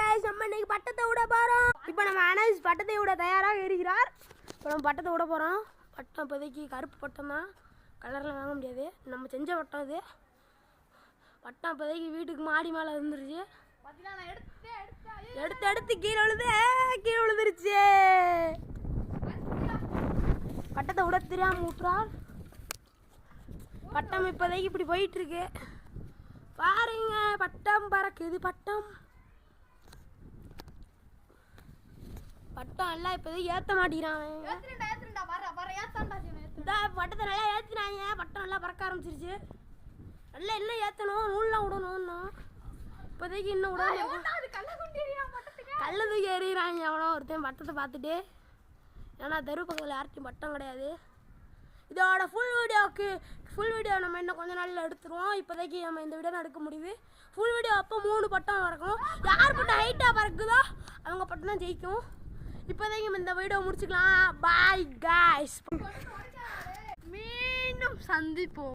Guys நம்ம இன்னைக்கு பட்டத்தை விட போறோம். இப்போ நம்ம அனஸ் பட்டத்தை விட தயாராக இருக்கிறார். இப்போ நம்ம பட்டத்தை விட போறோம். பட்டம் இப்போதைக்கு கருப்பு பட்டம் தான், கலரில் வாங்க முடியாது. நம்ம செஞ்ச பட்டம் இது. பட்டம் இப்போதைக்கு வீட்டுக்கு மாடி மேலே இருந்துருச்சு. எடுத்து கீழே விழுந்துருச்சு. பட்டத்தை விட தெரியாம விட்டுறார். பட்டம் இப்போதைக்கு இப்படி போயிட்டு இருக்கு பாருங்க. பட்டம் பறக்குது. பட்டம் எல்லாம் இப்போதைக்கு ஏற்ற மாட்டேங்கிறான். பட்டத்தை நல்லா ஏற்றினாங்க. பட்டம் நல்லா பறக்க ஆரம்பிச்சிருச்சு. நல்லா இன்னும் ஏற்றணும், நூல்லாம் விடணும். இப்போதைக்கு இன்னும் விட கல்ல தூக்கி எறிகிறாங்க. எவனோ ஒருத்தன் பட்டத்தை பார்த்துட்டு. ஏன்னா தெரு பக்கத்தில் யார்ட்டையும் பட்டம் கிடையாது. இதோட ஃபுல் வீடியோ நம்ம இன்னும் கொஞ்ச நாளில் எடுத்துருவோம். இப்போதைக்கு நம்ம இந்த வீடியோ தான் எடுக்க முடியுது. ஃபுல் வீடியோ அப்போ 3 பட்டம் பறக்கும். யார் பட்டம் ஹைட்டாக பறக்குதோ அவங்க பட்டம் தான் ஜெயிக்கும். இப்போதைக்கு இந்த வீடியோ முடிச்சுக்கலாம். பாய் காய்ஸ், மீண்டும் சந்திப்போம்.